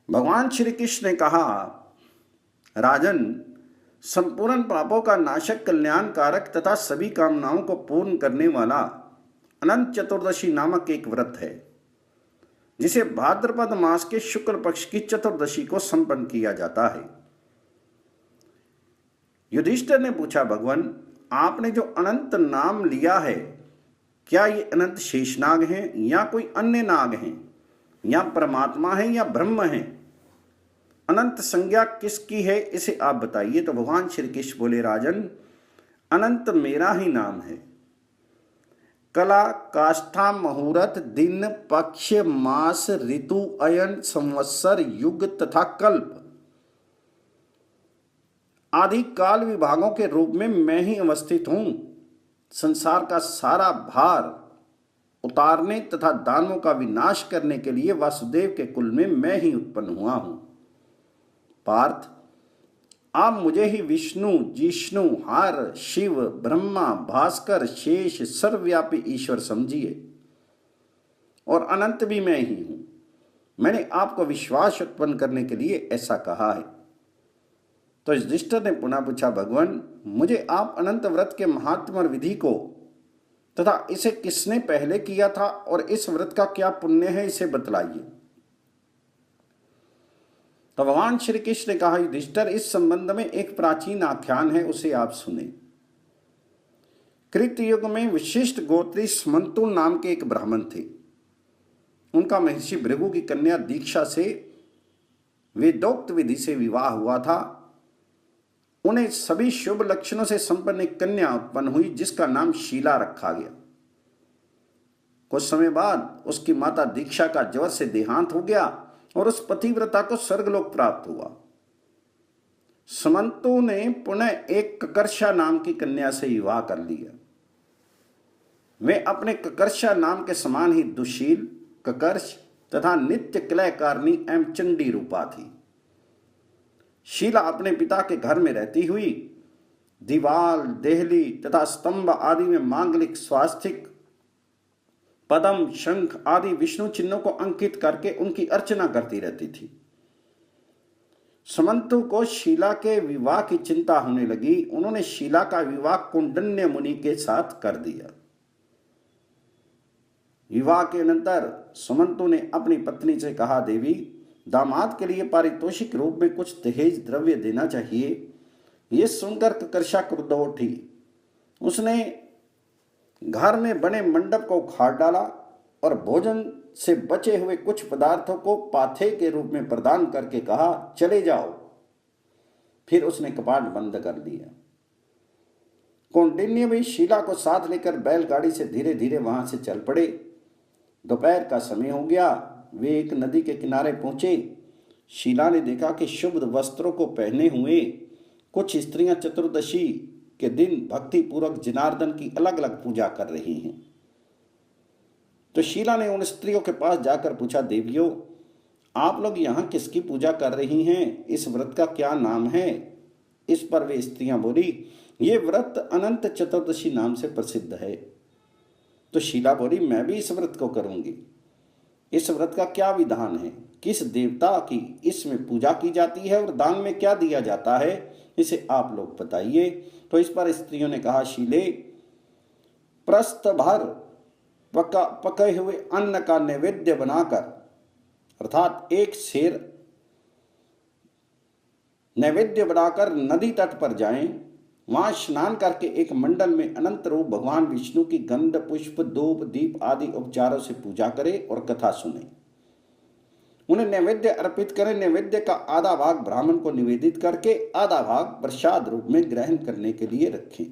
भगवान श्री कृष्ण ने कहा, राजन, संपूर्ण पापों का नाशक, कल्याणकारक तथा सभी कामनाओं को पूर्ण करने वाला अनंत चतुर्दशी नामक एक व्रत है, जिसे भाद्रपद मास के शुक्ल पक्ष की चतुर्दशी को संपन्न किया जाता है। युधिष्ठिर ने पूछा, भगवान, आपने जो अनंत नाम लिया है, क्या ये अनंत शेषनाग हैं या कोई अन्य नाग हैं, या परमात्मा है या ब्रह्म है? अनंत संज्ञा किसकी है, इसे आप बताइए। तो भगवान श्री कृष्ण बोले, राजन, अनंत मेरा ही नाम है। कला, काष्ठा, मुहूर्त, दिन, पक्ष, मास, ऋतु, अयन, संवत्सर, युग तथा कल्प आदि काल विभागों के रूप में मैं ही अवस्थित हूं। संसार का सारा भार उतारने तथा दानवों का विनाश करने के लिए वासुदेव के कुल में मैं ही उत्पन्न हुआ हूं। पार्थ, आप मुझे ही विष्णु, जिष्णु, हर, शिव, ब्रह्मा, भास्कर, शेष, सर्वव्यापी ईश्वर समझिए, और अनंत भी मैं ही हूं। मैंने आपको विश्वास उत्पन्न करने के लिए ऐसा कहा है। तो युधिष्ठिर ने पुनः पूछा, भगवान, मुझे आप अनंत व्रत के महात्म और विधि को तथा इसे किसने पहले किया था और इस व्रत का क्या पुण्य है, इसे बतलाइए। तो भगवान श्री कृष्ण ने कहा, युधिष्ठिर, इस संबंध में एक प्राचीन आख्यान है, उसे आप सुने। कृत युग में विशिष्ट गोत्री समंतु नाम के एक ब्राह्मण थे। उनका महर्षि भृगु की कन्या दीक्षा से वेदोक्त विधि से विवाह हुआ था। उन्हें सभी शुभ लक्षणों से संपन्न एक कन्या उत्पन्न हुई, जिसका नाम शीला रखा गया। कुछ समय बाद उसकी माता दीक्षा का ज्वर से देहांत हो गया और उस पतिव्रता को स्वर्गलोक प्राप्त हुआ। समंतु ने पुनः एक ककर्षा नाम की कन्या से विवाह कर लिया। वे अपने ककर्षा नाम के समान ही दुशील, ककर्ष तथा नित्य क्लयकारिणी एवं चंडी रूपा थी। शीला अपने पिता के घर में रहती हुई दीवाल, देहली तथा स्तंभ आदि में मांगलिक, स्वास्तिक, पद्म, शंख आदि विष्णु चिन्हों को अंकित करके उनकी अर्चना करती रहती थी। समंतु को शीला के विवाह की चिंता होने लगी। उन्होंने शीला का विवाह कौंडिन्य मुनि के साथ कर दिया। विवाह के अनंतर समंतु ने अपनी पत्नी से कहा, देवी, दामाद के लिए पारितोषिक रूप में कुछ दहेज द्रव्य देना चाहिए। ये सुनकर ककर्षा क्रुद्ध हो उठी। उसने घर में बने मंडप को उखाड़ डाला और भोजन से बचे हुए कुछ पदार्थों को पाथे के रूप में प्रदान करके कहा, चले जाओ। फिर उसने कपाट बंद कर दिया। कौंडिन्य भी शीला को साथ लेकर बैलगाड़ी से धीरे धीरे वहां से चल पड़े। दोपहर का समय हो गया। वे एक नदी के किनारे पहुंचे। शीला ने देखा कि शुभ वस्त्रों को पहने हुए कुछ स्त्रियां चतुर्दशी के दिन भक्ति पूर्वक जनार्दन की अलग अलग पूजा कर रही हैं। तो शीला ने उन स्त्रियों के पास जाकर पूछा, देवियों, आप लोग यहाँ किसकी पूजा कर रही हैं? इस व्रत का क्या नाम है? इस पर वे स्त्रियां बोली, ये व्रत अनंत चतुर्दशी नाम से प्रसिद्ध है। तो शीला बोली, मैं भी इस व्रत को करूंगी। इस व्रत का क्या विधान है? किस देवता की इसमें पूजा की जाती है और दान में क्या दिया जाता है, इसे आप लोग बताइए। तो इस पर स्त्रियों ने कहा, शीले, प्रस्थ भर पके हुए अन्न का नैवेद्य बनाकर, अर्थात एक शेर नैवेद्य बनाकर नदी तट पर जाएं। वहां स्नान करके एक मंडल में अनंत रूप भगवान विष्णु की गंध, पुष्प, धूप, दीप आदि उपचारों से पूजा करें और कथा सुने। उन्हें नैवेद्य अर्पित करें। नैवेद्य का आधा भाग ब्राह्मण को निवेदित करके आधा भाग प्रसाद रूप में ग्रहण करने के लिए रखें।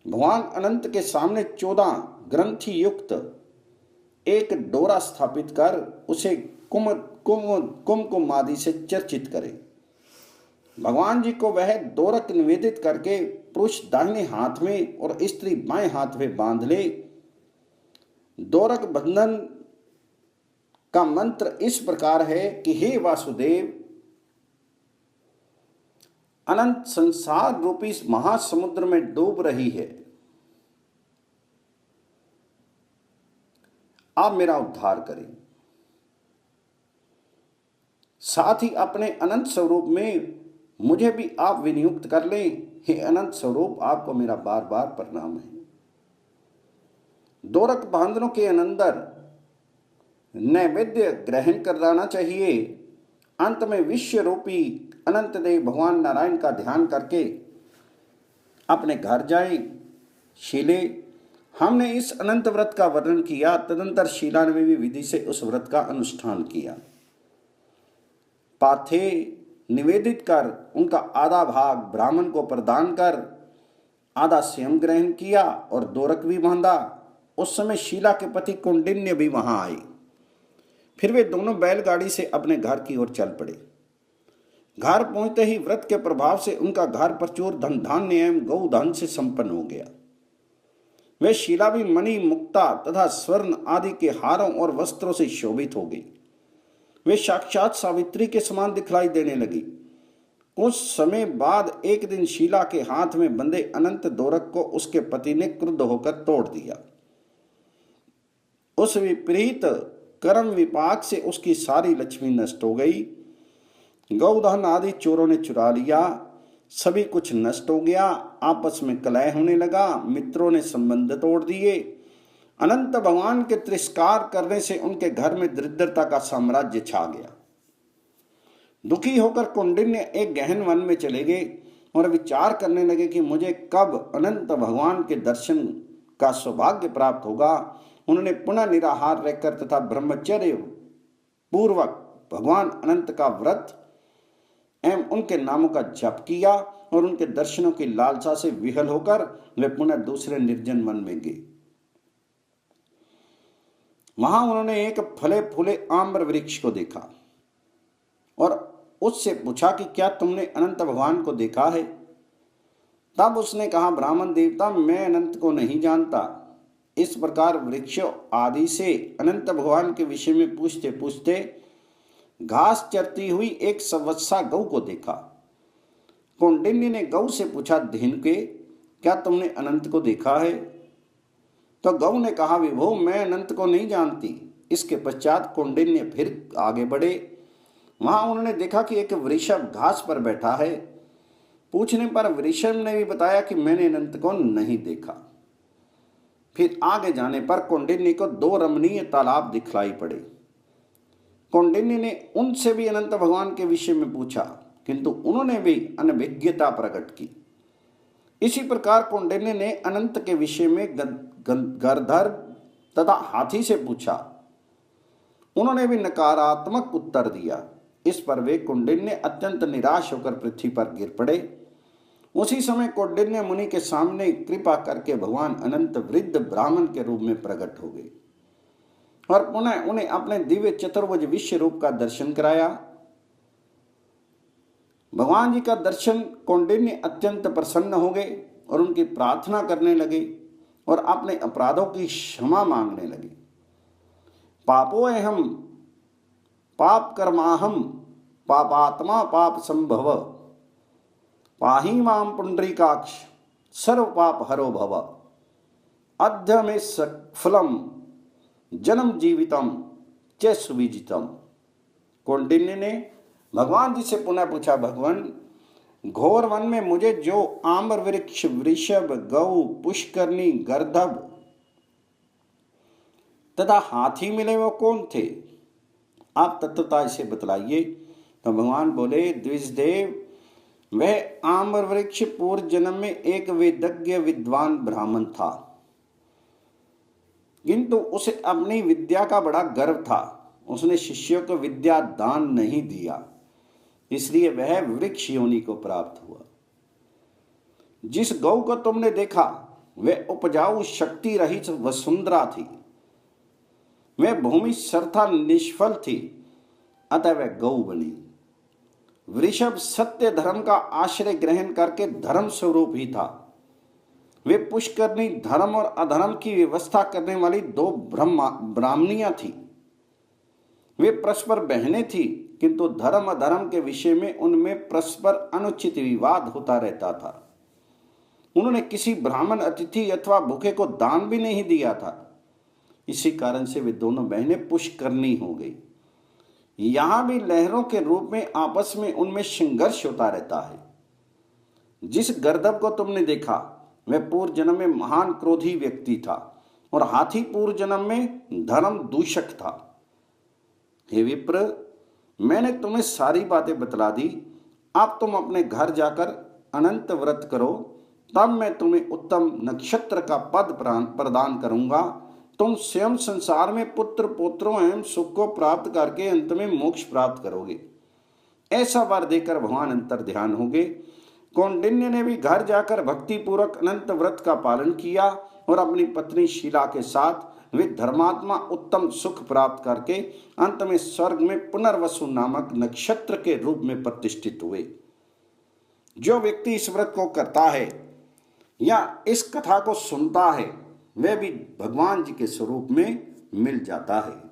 भगवान अनंत के सामने 14 ग्रंथि युक्त एक डोरा स्थापित कर उसे कुमकुम आदि से चर्चित करें। भगवान जी को वह दोरक निवेदित करके पुरुष दाहिने हाथ में और स्त्री बाएं हाथ में बांध ले। दोरक बंधन का मंत्र इस प्रकार है कि हे वासुदेव, अनंत संसार रूपी इस महासमुद्र में डूब रही है, आप मेरा उद्धार करें। साथ ही अपने अनंत स्वरूप में मुझे भी आप विनियुक्त कर लें। हे अनंत स्वरूप, आपको मेरा बार बार प्रणाम है। दोरक बांधनों के अंदर नैवेद्य ग्रहण कराना चाहिए। अंत में विश्व रूपी अनंत देव भगवान नारायण का ध्यान करके अपने घर जाएं। शीले, हमने इस अनंत व्रत का वर्णन किया, तदंतर शीला ने भी विधि से उस व्रत का अनुष्ठान किया। पाथे निवेदित कर उनका आधा भाग ब्राह्मण को प्रदान कर आधा स्वयं ग्रहण किया और दोरक भी बांधा। उस समय शीला के पति कौंडिन्य भी वहां आए। फिर वे दोनों बैलगाड़ी से अपने घर की ओर चल पड़े। घर पहुंचते ही व्रत के प्रभाव से उनका घर प्रचुर धन धान्य एवं गौधन से संपन्न हो गया। वे शीला भी मणि, मुक्ता तथा स्वर्ण आदि के हारों और वस्त्रों से शोभित हो गई। वे साक्षात सावित्री के समान दिखलाई देने लगी। कुछ समय बाद एक दिन शीला के हाथ में बंधे अनंत दोरक को उसके पति ने क्रुद्ध होकर तोड़ दिया। उस विपरीत कर्म विपाक से उसकी सारी लक्ष्मी नष्ट हो गई। गौधन आदि चोरों ने चुरा लिया। सभी कुछ नष्ट हो गया। आपस में कलह होने लगा। मित्रों ने संबंध तोड़ दिए। अनंत भगवान के तिरस्कार करने से उनके घर में दरिद्रता का साम्राज्य छा गया। दुखी होकर कौंडिन्य एक गहन वन में चले गए और विचार करने लगे कि मुझे कब अनंत भगवान के दर्शन का सौभाग्य प्राप्त होगा। उन्होंने पुनः निराहार रहकर तथा ब्रह्मचर्य पूर्वक भगवान अनंत का व्रत एवं उनके नामों का जप किया और उनके दर्शनों की लालसा से विहल होकर वे पुनः दूसरे निर्जन वन में गए। वहां उन्होंने एक फले फूले आम्र वृक्ष को देखा और उससे पूछा कि क्या तुमने अनंत भगवान को देखा है? तब उसने कहा, ब्राह्मण देवता, मैं अनंत को नहीं जानता। इस प्रकार वृक्षों आदि से अनंत भगवान के विषय में पूछते पूछते घास चरती हुई एक संवत्सा गौ को देखा। कौंडिन्य ने गौ से पूछा, धेनुके, क्या तुमने अनंत को देखा है? तो गौ ने कहा, विभो, मैं अनंत को नहीं जानती। इसके पश्चात कौंडिन्य फिर आगे बढ़े। वहां उन्होंने देखा कि एक वृषभ घास पर बैठा है। पूछने पर वृषभ ने भी बताया कि मैंने अनंत को नहीं देखा। फिर आगे जाने पर कौंडिन्य को दो रमणीय तालाब दिखलाई पड़े। कौंडिन्य ने उनसे भी अनंत भगवान के विषय में पूछा, किंतु उन्होंने भी अनभिज्ञता प्रकट की। इसी प्रकार कौंडिन्य ने अनंत के विषय में गरधर तथा हाथी से पूछा। उन्होंने भी नकारात्मक उत्तर दिया। इस पर वे कौंडिन्य अत्यंत निराश होकर पृथ्वी पर गिर पड़े। उसी समय कौंडिन्य मुनि के सामने कृपा करके भगवान अनंत वृद्ध ब्राह्मण के रूप में प्रकट हो गए और पुनः उन्हें अपने दिव्य चतुर्भुज विश्व रूप का दर्शन कराया। भगवान जी का दर्शन कौंडिन्य अत्यंत प्रसन्न हो गए और उनकी प्रार्थना करने लगे और अपने अपराधों की क्षमा मांगने लगे। पापोऽहं पाप कर्माहम पापात्मा पाप संभव पाहि मां पुंडरीकाक्ष सर्व पाप हरो भव अद्य मे सफलम जन्म जीवितम च सुविजितम। कौंडिन्य ने भगवान जी से पुनः पूछा, भगवान, घोर वन में मुझे जो आम्र वृक्ष, वृषभ, गौ, पुष्करणी, गर्दभ तथा हाथी मिले वो कौन थे? आप तत्वता इसे बतलाइए। तो भगवान बोले, द्विजदेव, वह आम्र वृक्ष पूर्व जन्म में एक वेदज्ञ विद्वान ब्राह्मण था, किंतु उसे अपनी विद्या का बड़ा गर्व था। उसने शिष्यों को विद्या दान नहीं दिया, इसलिए वह वृक्ष योनि को प्राप्त हुआ। जिस गौ को तुमने देखा वह उपजाऊ शक्ति रहित वसुंधरा थी। वह भूमि सर्था निष्फल थी, अतः वह गौ बनी। वृषभ सत्य धर्म का आश्रय ग्रहण करके धर्म स्वरूप ही था। वे पुष्करणी धर्म और अधर्म की व्यवस्था करने वाली दो ब्राह्मणियां थी। वे परस्पर बहनें थी, किंतु धर्म अधर्म के विषय में उनमें परस्पर अनुचित विवाद होता रहता था। उन्होंने किसी ब्राह्मण अतिथि अथवा भूखे को दान भी नहीं दिया था। इसी कारण से वे दोनों बहनें पुष्करणी हो गई। यहां भी लहरों के रूप में आपस में उनमें संघर्ष होता रहता है। जिस गर्दभ को तुमने देखा वह पूर्व जन्म में महान क्रोधी व्यक्ति था और हाथी पूर्व जन्म में धर्म दूषक था। हे विप्र, मैंने तुम्हें सारी बातें बतला दी। अब तुम अपने घर जाकर अनंत व्रत करो, तब मैं तुम्हें उत्तम नक्षत्र का पद प्रदान करूंगा। तुम स्वयं संसार में पुत्र पुत्रों एवं सुख को प्राप्त करके अंत में मोक्ष प्राप्त करोगे। ऐसा वर देकर भगवान अंतर ध्यान हो गए। कौंडिन्य ने भी घर जाकर भक्ति पूर्वक अनंत व्रत का पालन किया और अपनी पत्नी शीला के साथ वे धर्मात्मा उत्तम सुख प्राप्त करके अंत में स्वर्ग में पुनर्वसु नामक नक्षत्र के रूप में प्रतिष्ठित हुए। जो व्यक्ति इस व्रत को करता है या इस कथा को सुनता है वह भी भगवान जी के स्वरूप में मिल जाता है।